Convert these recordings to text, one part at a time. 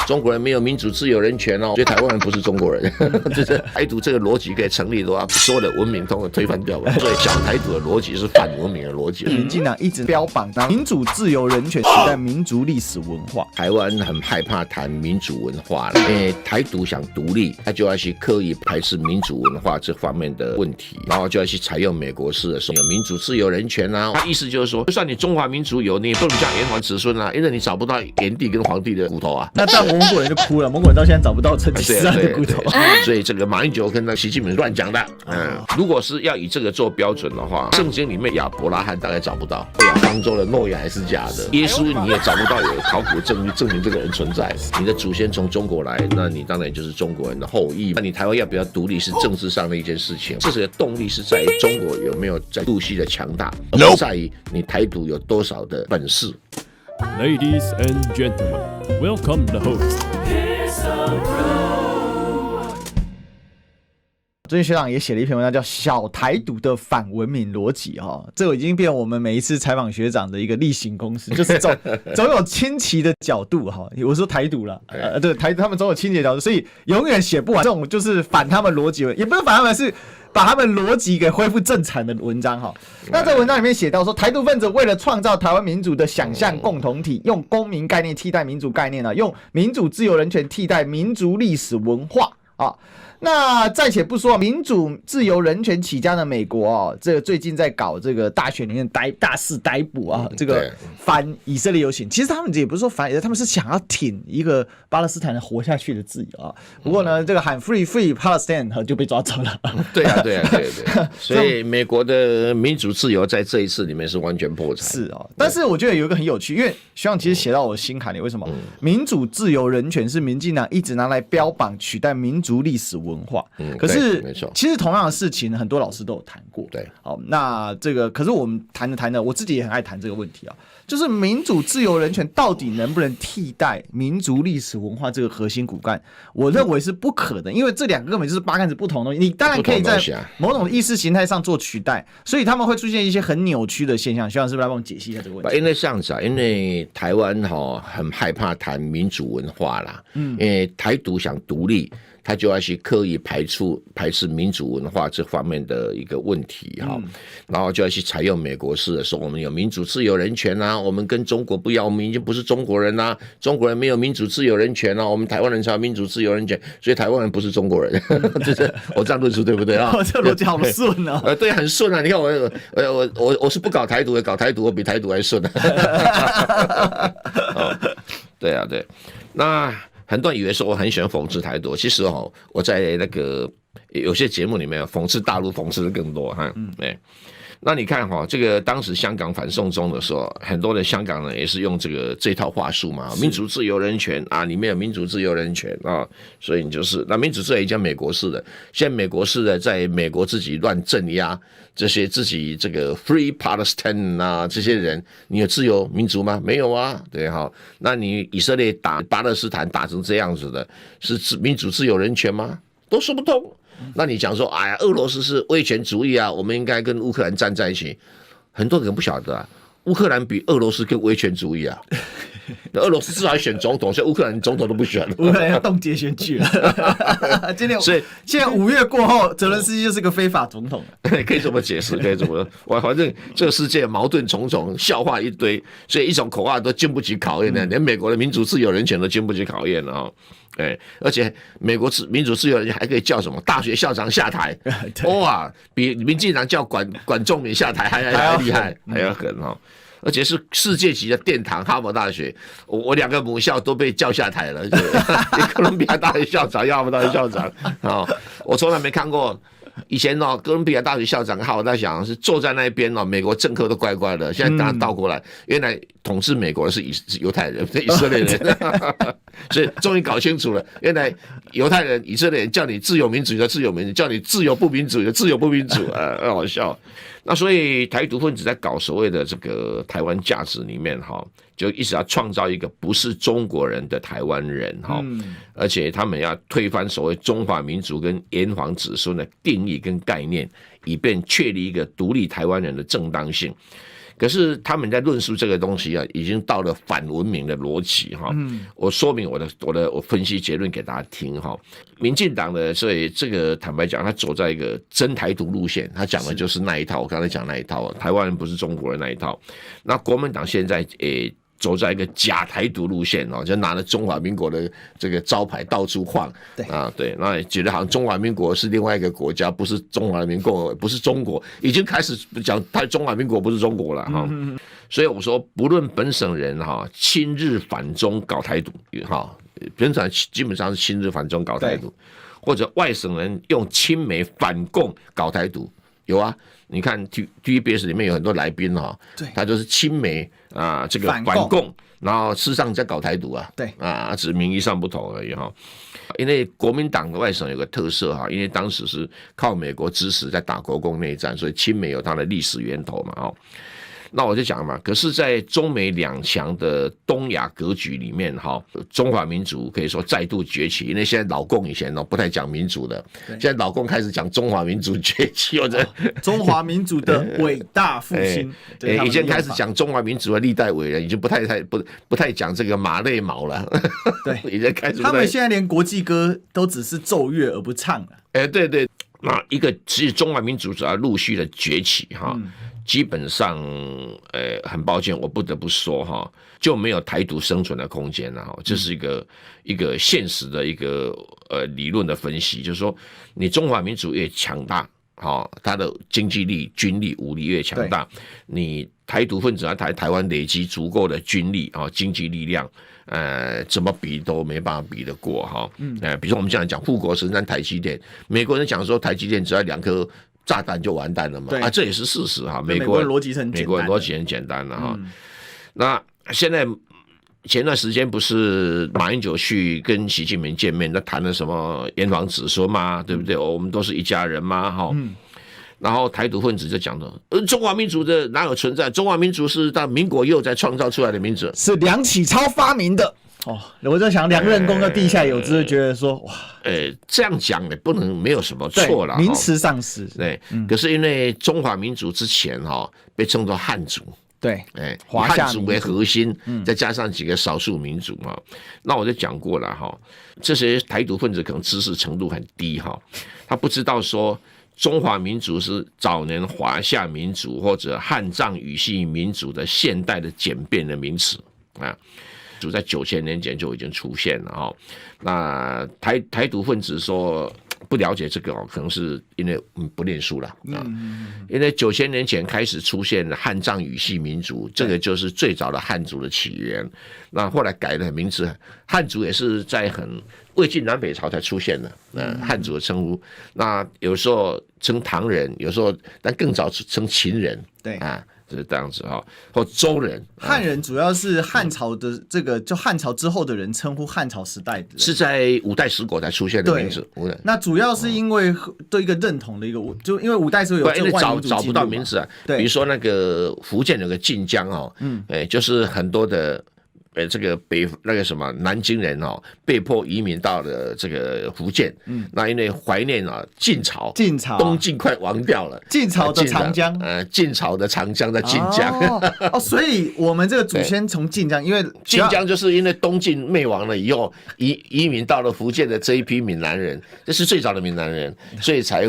中国人没有民主、自由、人权哦，所以台湾人不是中国人。就是台独这个逻辑可以成立的话，所有的文明都会推翻掉吧。所以小台独的逻辑是反文明的逻辑。民进党一直标榜民主、自由、人权取代民族历史文化。台湾很害怕谈民主文化了，因为台独想独立，他就要去刻意排斥民主文化这方面的问题，然后就要去采用美国式的说有民主、自由、人权啊。他意思就是说，就算你中华民族有，你也不能叫炎黄子孙啊，因为你找不到炎帝跟皇帝的骨头啊。那这样蒙古人就哭了，蒙古人到现在找不到成吉思汗的骨头。所以这个马英九跟那习近平乱讲的。如果是要以这个做标准的话，圣经里面亚伯拉罕大概找不到，亚方舟的诺亚还是假的，耶稣你也找不到有考古证据证明这个人存在。你的祖先从中国来，那你当然就是中国人的后裔。那你台湾要不要独立是政治上的一件事情，这个动力是在于中国有没有在陆续的强大，而不在于你台独有多少的本事。Ladies and gentlemen, welcome the host. 最近学长也写了一篇文章叫《小台独的反文明逻辑》哈，这个已经变成我们每一次采访学长的一个例行公事，就是总有亲戚的角度哈。我说台独啦，对台他们总有亲戚的角度，所以永远写不完这种就是反他们逻辑，也不是反他们，是把他们逻辑给恢复正常的文章哈。那在文章里面写到说，台独分子为了创造台湾民主的想象共同体，用公民概念替代民主概念啊，用民主、自由、人权替代民族历史文化啊。那暂且不说民主、自由、人权起家的美国哦，这个最近在搞这个大选里面大肆逮捕啊，这个反以色列游行，其实他们也不是说反，他们是想要挺一个巴勒斯坦人活下去的自由啊。不过呢，这个喊 Free Palestine 就被抓走了。对啊。所以美国的民主自由在这一次里面是完全破产。是哦，但是我觉得有一个很有趣，因为学长其实写到我心坎里，为什么？民主、自由、人权是民进党一直拿来标榜取代民族历史文化。可是其实同样的事情很多老师都有谈过。对，好，那这个可是我们谈着，我自己也很爱谈这个问题啊，就是民主、自由、人权到底能不能替代民族历史文化这个核心骨干？我认为是不可能，因为这两个根本就是八竿子不同的东西。你当然可以在某种意识形态上做取代，所以他们会出现一些很扭曲的现象。学长是不是来帮我解析一下这个问题？因为这样子啊，因为台湾很害怕谈民主文化啦，因为台独想独立。他就要去刻意排斥民主文化这方面的一个问题哈，然后就要去采用美国式的说我们有民主、自由、人权啊，我们跟中国不一样，我们已经不是中国人啦，中国人没有民主、自由、人权啊，我们台湾人才有民主、自由、人权，所以台湾人不是中国人。就是我这样论述对不对啊？这逻辑好顺啊！对，很顺啊！你看我是不搞台独的，搞台独我比台独还顺啊！对啊，对，那。很多人以为说我很喜欢讽刺台独，其实我在那个有些节目里面讽刺大陆讽刺的更多哈。那你看这个当时香港反送中的时候，很多的香港人也是用这套话术嘛，民主、自由、人权啊，里面有民主、自由、人权啊，所以你就是那民主自由也讲美国式的，现在美国式的在美国自己乱镇压这些自己这个 Free Palestine 啊这些人，你有自由民主吗？没有啊，对哈，那你以色列打巴勒斯坦打成这样子的，是民主、自由、人权吗？都说不通。那你讲说，哎呀，俄罗斯是威权主义啊，我们应该跟乌克兰站在一起。很多人不晓得啊，乌克兰比俄罗斯更威权主义啊。俄罗斯至少选总统，所以乌克兰总统都不选了。乌克兰要冻结选举了。所以现在5月过后，泽伦斯基就是个非法总统。可以这么解释，可以这么。反正这个世界矛盾重重，笑话一堆，所以一种口号都经不起考验的，连美国的民主、自由、人权都经不起考验了啊。而且美国民主自由人权还可以叫什么大学校长下台，哇，比民进党叫管仲闵下台还要厉害，还要狠哈。而且是世界级的殿堂，哈佛大学，我2个母校都被叫下台了。哥伦比亚大学校长、哈佛大学校长啊，我从来没看过。以前哥伦比亚大学校长跟哈佛大学校长是坐在那边美国政客都乖乖的，现在当然倒过来，原来统治美国的是犹太人、以色列人，所以终于搞清楚了，原来犹太人、以色列人叫你自由民主就自由民主，叫你自由不民主就自由不民主，很好笑。那所以台独分子在搞所谓的这个台湾价值里面就一直要创造一个不是中国人的台湾人而且他们要推翻所谓中华民族跟炎黄子孙的定义跟概念，以便确立一个独立台湾人的正当性。可是他们在论述这个东西啊，已经到了反文明的逻辑哈。我说明我分析结论给大家听哈。民进党的所以这个坦白讲，他走在一个真台独路线，他讲的就是那一套，我刚才讲那一套，台湾人不是中国人那一套。那国民党现在走在一个假台独路线哦，就拿了中华民国的这个招牌到处晃，对，那觉得好像中华民国是另外一个国家，不是中华人民共和国，不是中国，已经开始讲中华民国不是中国了哈。所以我说，不论本省人哈亲日反中搞台独哈，基本上是亲日反中搞台独，或者外省人用亲美反共搞台独，有啊。你看 TVBS 里面有很多来宾哈，他就是亲美啊，这个反共，然后事实上在搞台独啊，对啊，只是名义上不同而已哈。因为国民党的外省有个特色哈，因为当时是靠美国支持在打国共内战，所以亲美有它的历史源头嘛哈。那我就讲嘛，可是，在中美两强的东亚格局里面，哈，中华民族可以说再度崛起。因为现在老共以前不太讲民族的，现在老共开始讲中华民族崛起，或者中华民族的伟大复兴，已经开始讲中华民族的历代伟人，已经不太讲这个马类毛了。对，已经开始他们现在连国际歌都只是奏乐而不唱了。对，那一个其实中华民族只要陆续的崛起哈。基本上，很抱歉，我不得不说哈，就没有台独生存的空间了哈。这是一个现实的一个理论的分析，就是说，你中华民族越强大，哈，它的经济力、军力、武力越强大，你台独分子在台湾累积足够的军力啊、经济力量，怎么比都没办法比得过哈。比如说我们这样讲，护国神山台积电，美国人讲说台积电只要2颗炸弹就完蛋了嘛？这也是事实哈。美国逻辑很简单的哈。那现在前段时间不是马英九去跟习近平见面，那谈了什么炎黄子孙嘛，对不对？我们都是一家人嘛，哈。然后台独分子就讲的，中华民族的哪有存在？中华民族是到民国以后才创造出来的民族，是梁启超发明的。我就想梁任公的地下有知，觉得说哇，这样讲也不能没有什么错啦，名词上是对，可是因为中华民族之前被称作汉族，对，以汉族为核心，再加上几个少数民族哈，那我就讲过了哈，这些台独分子可能知识程度很低哈，他不知道说中华民族是早年华夏民族或者汉藏语系民族的现代的简便的名词啊。在9000年前就已经出现了哈，那台独分子说不了解这个可能是因为不念书了啊，因为9000年前开始出现汉藏语系民族，这个就是最早的汉族的起源。那后来改了名字，汉族也是在魏晋南北朝才出现的，汉族的称呼。那有时候称唐人，有时候但更早称秦人，对啊。是这样子哈，或周人，汉人主要是汉朝的这个，就汉朝之后的人称呼汉朝时代的人，是在五代十国才出现的名字。那主要是因为对一个认同的一个，就因为五代时候有因为找不到名字啊，比如说那个福建有个晋江就是很多的。这个那个什么南京人被迫移民到了这个福建，那因为怀念晋朝东晋快亡掉了，晋朝的长江，晋朝的长江在晋江，所以我们这个祖先从晋江，因为晋江就是因为东晋灭亡了以后，移民到了福建的这一批闽南人，这是最早的闽南人，所以才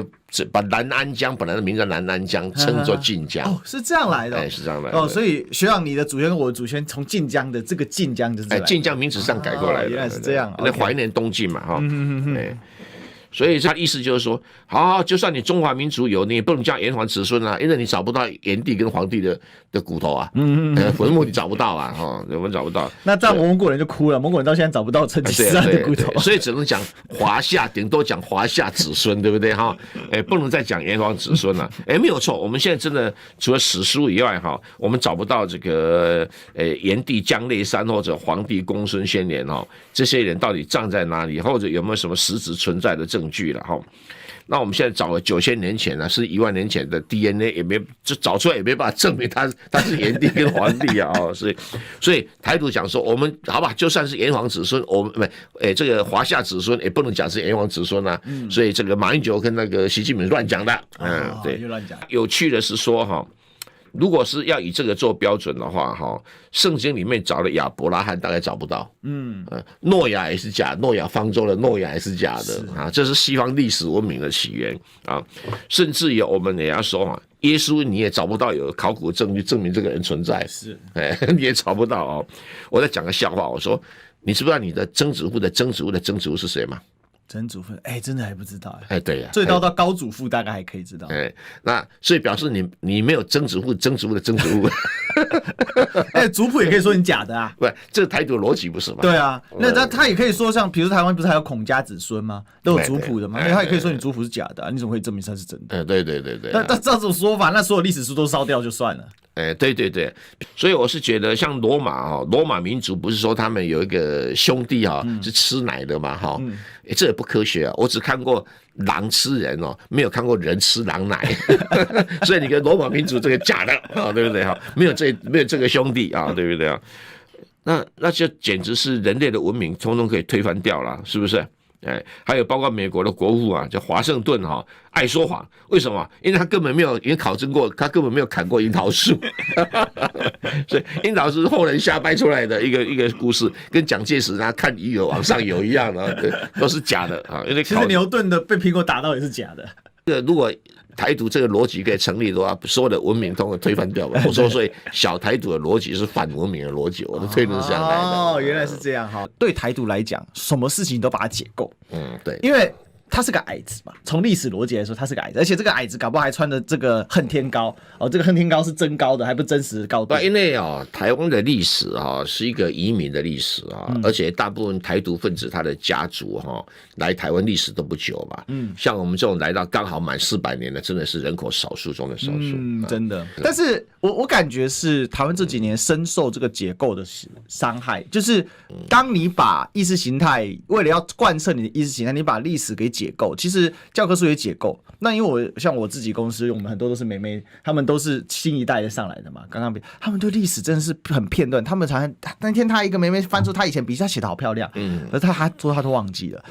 把南安江本来的名叫南安江称作晋江，是这样来的，是这样来的。所以学长，你的祖先跟我的祖先从晋江的这个晋江就是晋江名字上改过来的，原来是这样，那怀念东晋嘛，哈，所以他的意思就是说，好，就算你中华民族有，你也不能叫炎黄子孙啊，因为你找不到炎帝跟黄帝的骨头啊，坟墓你找不到啊，我们找不到。那这样蒙古人就哭了，蒙古人到现在找不到成吉思汗的骨头，所以只能讲华夏，顶多讲华夏子孙，对不对哈？不能再讲炎黄子孙了。没有错，我们现在真的除了史书以外哈，我们找不到这个炎帝姜内山或者黄帝公孙先莲这些人到底葬在哪里，或者有没有什么实质存在的证据了哈？那我们现在找了9000年前呢，是10000年前的 DNA 也没就找出来，也没办法证明他是炎帝跟黄帝啊，所以台独讲说我们好吧，就算是炎黄子孙，我们这个华夏子孙也不能讲是炎黄子孙啊，所以这个马英九跟那个习近平乱讲的，对，乱讲。有趣的是说哈，如果是要以这个做标准的话，圣经里面找的亚伯拉罕大概找不到，诺亚也是假，诺亚方舟的诺亚也是假的啊，这是西方历史文明的起源啊，甚至有我们也要说啊，耶稣你也找不到有考古证据证明这个人存在，是，你也找不到哦。我再讲个笑话，我说你知不知道你的曾祖父的曾祖父的曾祖父是谁吗？曾祖父，真的还不知道对呀，最高到高祖父大概还可以知道，那所以表示你没有曾祖父曾祖父的曾祖父，族谱也可以说你假的啊，不，这个台独逻辑不是吗？对啊，那他也可以说像，比如台湾不是还有孔家子孙吗？都有族谱的嘛，他也可以说你族谱是假的啊，你怎么可以证明它是真的？对，但这种说法，那所有历史书都烧掉就算了。对，所以我是觉得像罗马民族不是说他们有一个兄弟是吃奶的嘛这也不科学啊，我只看过狼吃人没有看过人吃狼奶，所以你跟罗马民族这个假的对不对没有这个兄弟对不对啊？那就简直是人类的文明通通可以推翻掉了，是不是？还有包括美国的国父叫华盛顿爱说谎，为什么？因为他根本没有也考证过，他根本没有砍过樱桃树，所以樱桃树是后人瞎掰出来的一个故事，跟蒋介石他看鱼有往上游一样的，都是假的因为其实牛顿的被苹果打到也是假的。如果台独这个逻辑可以成立的话，所有的文明都会推翻掉吧。我说，所以小台独的逻辑是反文明的逻辑，我的推论是这样来的。原来是这样哈。对台独来讲，什么事情都把它解构。对，因为他是个矮子嘛，从历史逻辑来说，他是个矮子，而且这个矮子搞不好还穿的这个恨天高这个恨天高是真高的，还不是真实的高度。因为台湾的历史是一个移民的历史而且大部分台独分子他的家族来台湾历史都不久嘛，像我们这种来到刚好满400年的，真的是人口少数中的少数，真的。但是我感觉是台湾这几年深受这个解构的伤害，就是当你把意识形态为了要贯彻你的意识形态，你把历史给解构，其实教科书也解构。那因为像我自己公司，我们很多都是妹妹，他们都是新一代的上来的嘛。刚刚他们对历史真的是很片段，他们常那天他一个妹妹翻出他以前笔记，他写的好漂亮，而他说他都忘记了。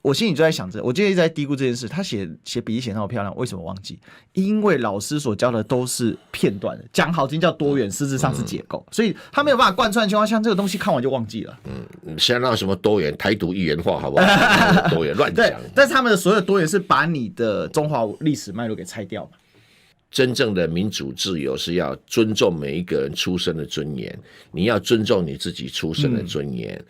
我心里就在想着，我今天一直在嘀咕这件事，他写笔记写那么漂亮，为什么忘记？因为老师所教的都是片段的，讲好听叫多元，实质上是解构，所以他没有办法贯穿的情况下，这个东西看完就忘记了。现在闹什么多元？台独一元化好不好？多元乱讲。对，但是他们的所有多元是把你的中华历史脉络给拆掉嘛。真正的民主自由是要尊重每一个人出生的尊严，你要尊重你自己出生的尊严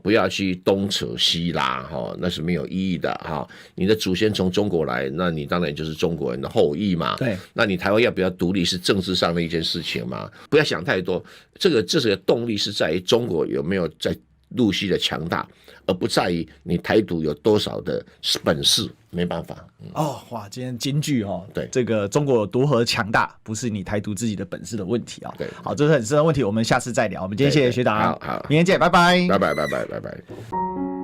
不要去东扯西拉那是没有意义的你的祖先从中国来，那你当然就是中国人的后裔嘛。对，那你台湾要不要独立是政治上的一件事情嘛，不要想太多。这个动力是在于中国有没有在陆续的强大，而不在于你台独有多少的本事，没办法。哇，今天金句对，这个中国如何强大，不是你台独自己的本事的问题对，好，这是很深的问题，我们下次再聊。我们今天谢谢学长，好，明天见，拜拜，拜拜。